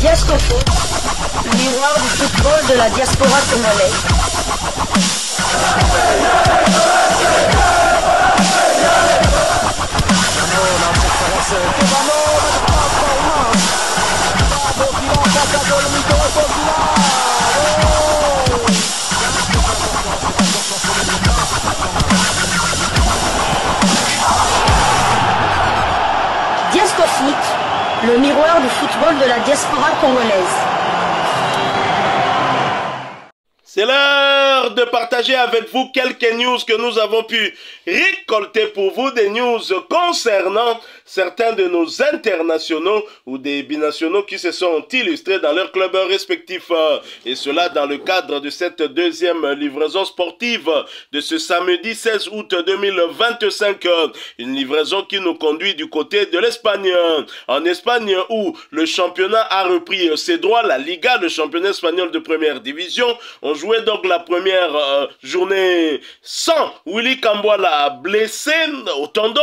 Diascofoot, miroir du football de la diaspora congolaise. Diascofoot, le miroir du football de la diaspora congolaise. C'est l'heure de partager avec vous quelques news que nous avons pu récolter pour vous, des news concernant certains de nos internationaux ou des binationaux qui se sont illustrés dans leurs clubs respectifs. Et cela dans le cadre de cette deuxième livraison sportive de ce samedi 16 août 2025. Une livraison qui nous conduit du côté de l'Espagne. En Espagne où le championnat a repris ses droits, la Liga, le championnat espagnol de première division, on jouait donc la première journée sans Willy Camboala blessé au tendon.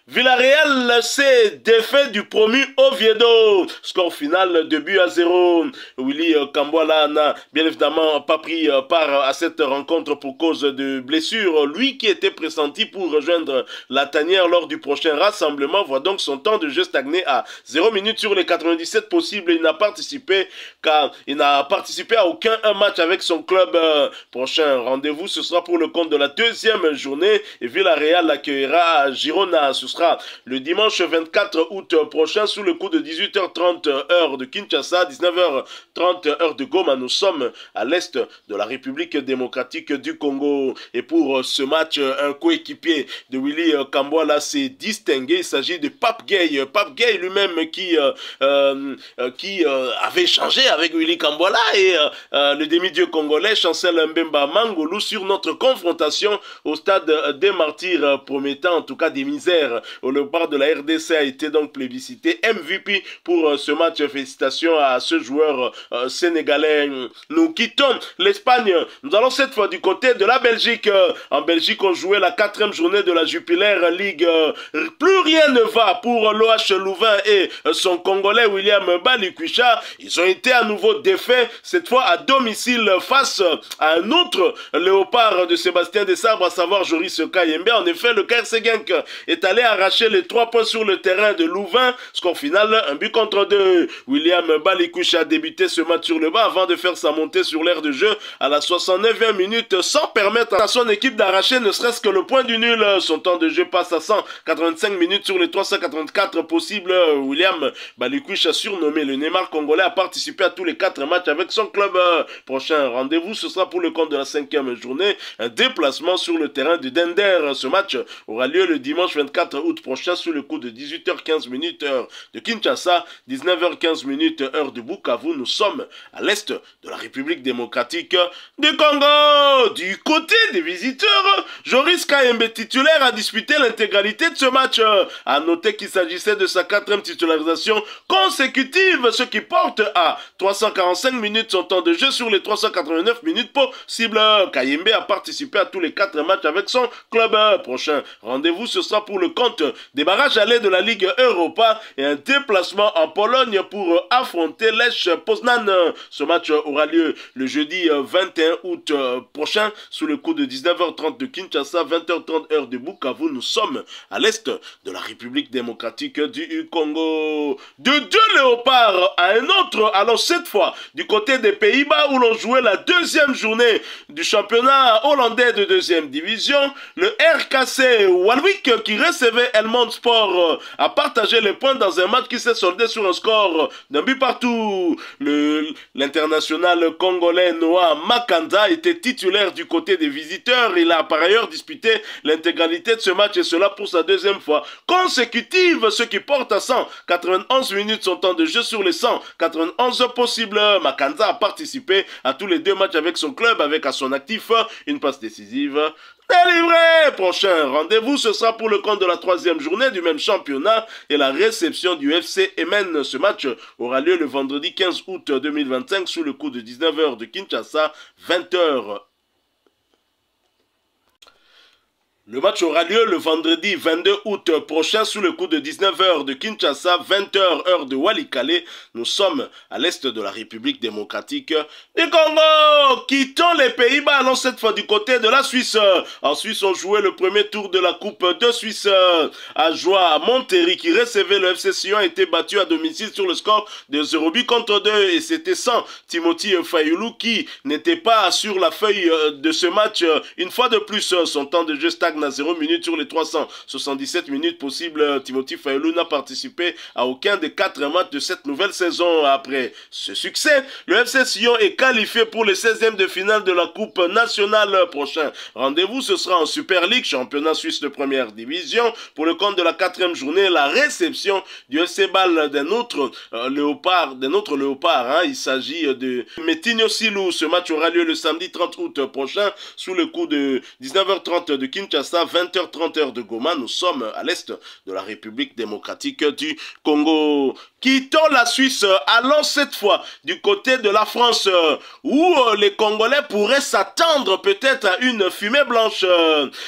Villarreal s'est défait du promu Oviedo. Score final 2-0. Willy Camboala n'a bien évidemment pas pris part à cette rencontre pour cause de blessure. Lui qui était pressenti pour rejoindre la tanière lors du prochain rassemblement voit donc son temps de jeu stagner à 0 minutes sur les 97 possibles. Il n'a participé à aucun match avec son club. Prochain rendez-vous, ce sera pour le compte de la deuxième journée et Villarreal accueillera Girona. Ce sera le dimanche 24 août prochain sous le coup de 18h30 heure de Kinshasa, 19h30 heure de Goma. Nous sommes à l'est de la République démocratique du Congo. Et pour ce match, un coéquipier de Willy Camboala s'est distingué. Il s'agit de Pape Gueye. Pape Gueye lui-même qui avait échangé avec Willy Camboala et le demi-dieu congolais Chancel Mbemba Mangolou sur notre confrontation au stade des martyrs, promettant en tout cas des misères. Au léopard de la RDC a été donc plébiscité MVP pour ce match. Félicitations à ce joueur sénégalais. Nous quittons l'Espagne. Nous allons cette fois du côté de la Belgique. En Belgique, on jouait la 4e journée de la Jupiler League. Plus rien ne va pour l'OH Louvain et son Congolais William Balikwisha. Ils ont été à nouveau défaits, cette fois à domicile face à un autre léopard de Sébastien Desabre, à savoir Joris Kayembe. En effet, le KRC Genk est allé arracher les 3 points sur le terrain de Louvain. Score final, 1-2. William Balikwisha a débuté ce match sur le banc avant de faire sa montée sur l'aire de jeu à la 69e minute sans permettre à son équipe d'arracher ne serait-ce que le point du nul. Son temps de jeu passe à 185 minutes sur les 384 possibles. William Balikwisha, surnommé le Neymar congolais, a participé à tous les 4 matchs avec son club. Prochain rendez-vous, ce sera pour le compte de la 5e journée, un déplacement sur le terrain de Dender. Ce match aura lieu le dimanche 24 août prochain sous le coup de 18h15 heure de Kinshasa, 19h15 heure de Bukavu. Nous sommes à l'est de la République démocratique du Congo. Du côté des visiteurs, Joris Kayembe titulaire a disputé l'intégralité de ce match. À noter qu'il s'agissait de sa 4e titularisation consécutive, ce qui porte à 345 minutes son temps de jeu sur les 389 minutes possibles. Kayembe a participé à tous les 4 matchs avec son club. Prochain rendez-vous, ce sera pour le compte des barrages allés de la Ligue Europa et un déplacement en Pologne pour affronter Lech Poznan. Ce match aura lieu le jeudi 21 août prochain sous le coup de 19h30 de Kinshasa, 20h30 heure de Bukavu. Nous sommes à l'est de la République démocratique du Congo. De 2 léopards à un autre, alors cette fois du côté des Pays-Bas où l'on jouait la 2e journée du championnat hollandais de 2e division, le RKC Walwick qui recevait Helmond Sport a partagé les points dans un match qui s'est soldé sur un score d'un but partout. L'international congolais Noah Makanda était titulaire du côté des visiteurs. Il a par ailleurs disputé l'intégralité de ce match et cela pour sa 2e fois consécutive, ce qui porte à 191 minutes son temps de jeu sur les 191 possibles. Makanda a participé à tous les 2 matchs avec son club avec à son actif une passe décisive délivré. Prochain rendez-vous, ce sera pour le compte de la 3e journée du même championnat et la réception du FC Emen. Ce match aura lieu le vendredi 15 août 2025 sous le coup de 19h de Kinshasa, 20h. Le match aura lieu le vendredi 22 août prochain sous le coup de 19h de Kinshasa, 20h heure de Walikale. Nous sommes à l'est de la République démocratique du Congo. Quittons les Pays-Bas, allons cette fois du côté de la Suisse. En Suisse, on jouait le premier tour de la Coupe de Suisse à Joie à Monterrey qui recevait le FC Sion, a été battu à domicile sur le score de 0 but contre 2 et c'était sans Timothy Fayoulou qui n'était pas sur la feuille de ce match. Une fois de plus, son temps de jeu stagne à 0 minutes sur les 377 minutes possibles. Timothy Fayoulou n'a participé à aucun des 4 matchs de cette nouvelle saison. Après ce succès, le FC Sion est qualifié pour les 16e de finale de la Coupe nationale prochain. Rendez-vous, ce sera en Super League, championnat suisse de première division. Pour le compte de la 4e journée, la réception du FC Bâle d'un autre léopard. Il s'agit de Metinho Silou. Ce match aura lieu le samedi 30 août prochain sous le coup de 19h30 de Kinshasa, 20h30 heure de Goma. Nous sommes à l'est de la République démocratique du Congo. Quittons la Suisse, allons cette fois du côté de la France où les Congolais pourraient s'attendre peut-être à une fumée blanche.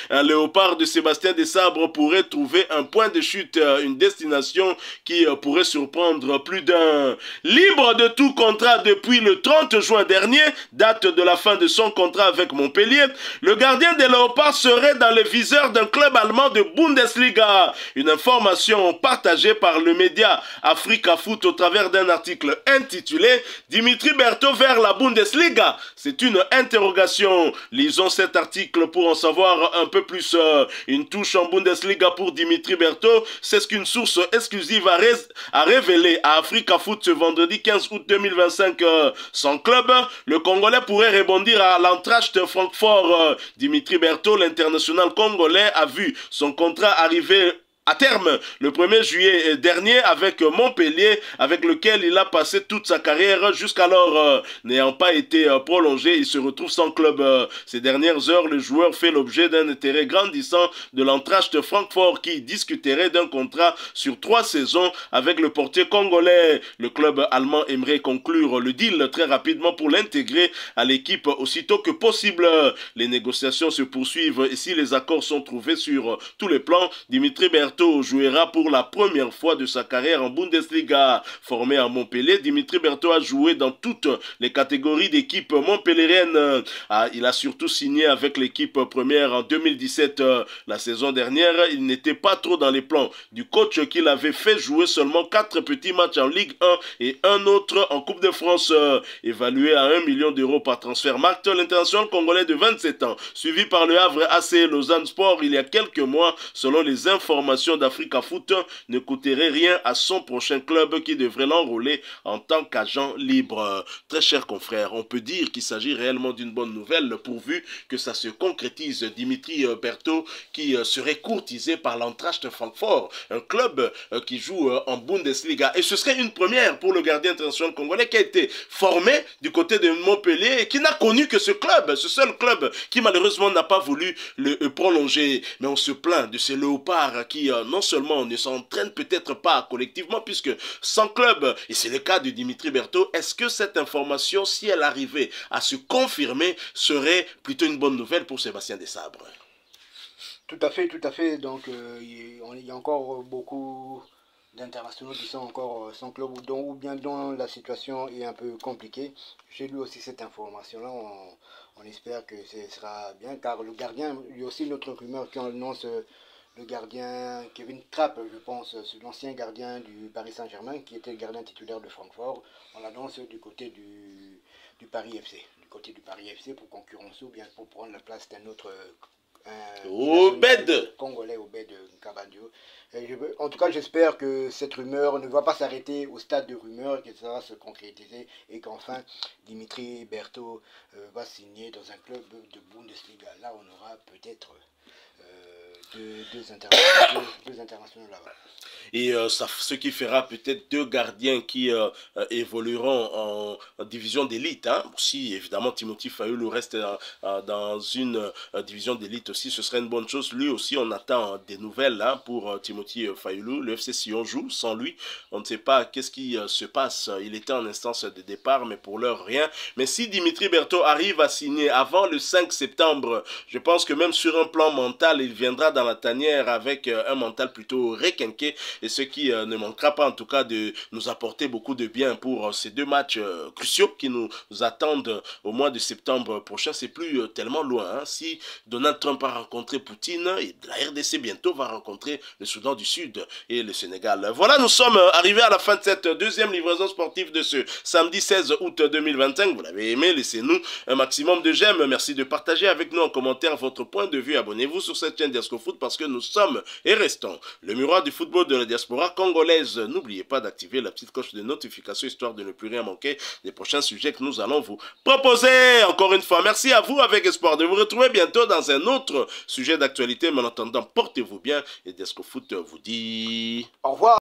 Un léopard de Sébastien Desabre pourrait trouver un point de chute, une destination qui pourrait surprendre plus d'un. Libre de tout contrat depuis le 30 juin dernier, date de la fin de son contrat avec Montpellier, le gardien des léopards serait dans le viseur d'un club allemand de Bundesliga. Une information partagée par le média Africa Foot au travers d'un article intitulé « Dimitri Berthaud vers la Bundesliga ». C'est une interrogation. Lisons cet article pour en savoir un peu plus. Une touche en Bundesliga pour Dimitri Berthaud, c'est ce qu'une source exclusive a révélé à Africa Foot ce vendredi 15 août 2025. Sans club, le Congolais pourrait rebondir à l'Eintracht Francfort. Dimitri Berthaud, l'international congolais, a vu son contrat arriver à terme, le 1er juillet dernier avec Montpellier, avec lequel il a passé toute sa carrière jusqu'alors n'ayant pas été prolongé, il se retrouve sans club. Ces dernières heures, le joueur fait l'objet d'un intérêt grandissant de l'Eintracht Francfort qui discuterait d'un contrat sur 3 saisons avec le portier congolais. Le club allemand aimerait conclure le deal très rapidement pour l'intégrer à l'équipe aussitôt que possible. Les négociations se poursuivent et si les accords sont trouvés sur tous les plans, Dimitri Berthaud jouera pour la première fois de sa carrière en Bundesliga. Formé à Montpellier, Dimitri Berthaud a joué dans toutes les catégories d'équipes montpelliéraines. Il a surtout signé avec l'équipe première en 2017. La saison dernière, il n'était pas trop dans les plans du coach qui l'avait fait jouer seulement 4 petits matchs en Ligue 1 et un autre en Coupe de France. Évalué à 1 million d'euros par transfert, Marc, l'international congolais de 27 ans, suivi par le Havre AC Lausanne Sport il y a quelques mois, selon les informations d'Africa Foot, ne coûterait rien à son prochain club qui devrait l'enrôler en tant qu'agent libre. Très chers confrères, on peut dire qu'il s'agit réellement d'une bonne nouvelle pourvu que ça se concrétise. Dimitri Berthaud qui serait courtisé par l'Eintracht Francfort, un club qui joue en Bundesliga. Et ce serait une première pour le gardien international congolais qui a été formé du côté de Montpellier et qui n'a connu que ce club, ce seul club qui malheureusement n'a pas voulu le prolonger. Mais on se plaint de ces léopards qui non seulement ne s'entraînent peut-être pas collectivement puisque sans club, et c'est le cas de Dimitri Berthaud, est-ce que cette information, si elle arrivait à se confirmer, serait plutôt une bonne nouvelle pour Sébastien Desabre? Tout à fait, tout à fait. Donc il y a encore beaucoup d'internationaux qui sont encore sans club ou bien dont la situation est un peu compliquée. J'ai lu aussi cette information-là. On espère que ce sera bien car le gardien, il y a aussi une autre rumeur qui annonce le gardien Kevin Trapp, je pense, c'est l'ancien gardien du Paris Saint-Germain qui était le gardien titulaire de Francfort. On l'annonce du côté du Paris FC, du côté du Paris FC pour concurrencer ou bien pour prendre la place d'un autre Obed congolais, Obed Kabadio. En tout cas, j'espère que cette rumeur ne va pas s'arrêter au stade de rumeur, que ça va se concrétiser et qu'enfin Dimitri Berthaud va signer dans un club de Bundesliga. Là, on aura peut-être deux internationaux là-bas. Et ce qui fera peut-être 2 gardiens qui évolueront en division d'élite. Hein. Si évidemment Timothy Fayulu reste dans une division d'élite aussi, ce serait une bonne chose. Lui aussi, on attend des nouvelles hein, pour Timothy Fayulu. Le FC Sion joue sans lui. On ne sait pas qu'est-ce qui se passe. Il était en instance de départ, mais pour l'heure, rien. Mais si Dimitri Berthaud arrive à signer avant le 5 septembre, je pense que même sur un plan mental, il viendra dans la tanière avec un mental plutôt requinqué. Et ce qui ne manquera pas en tout cas de nous apporter beaucoup de bien pour ces 2 matchs cruciaux qui nous attendent au mois de septembre prochain. C'est plus tellement loin. Hein. Si Donald Trump a rencontré Poutine, et la RDC bientôt va rencontrer le Soudan du Sud et le Sénégal. Voilà, nous sommes arrivés à la fin de cette 2e livraison sportive de ce samedi 16 août 2025. Vous l'avez aimé, laissez-nous un maximum de j'aime. Merci de partager avec nous en commentaire votre point de vue. Abonnez-vous sur cette chaîne Diasco Foot parce que nous sommes et restons le miroir du football de la diaspora congolaise. N'oubliez pas d'activer la petite cloche de notification histoire de ne plus rien manquer des prochains sujets que nous allons vous proposer. Encore une fois, merci à vous avec espoir de vous retrouver bientôt dans un autre sujet d'actualité. Mais en attendant, portez-vous bien et Diasco Foot vous dit au revoir.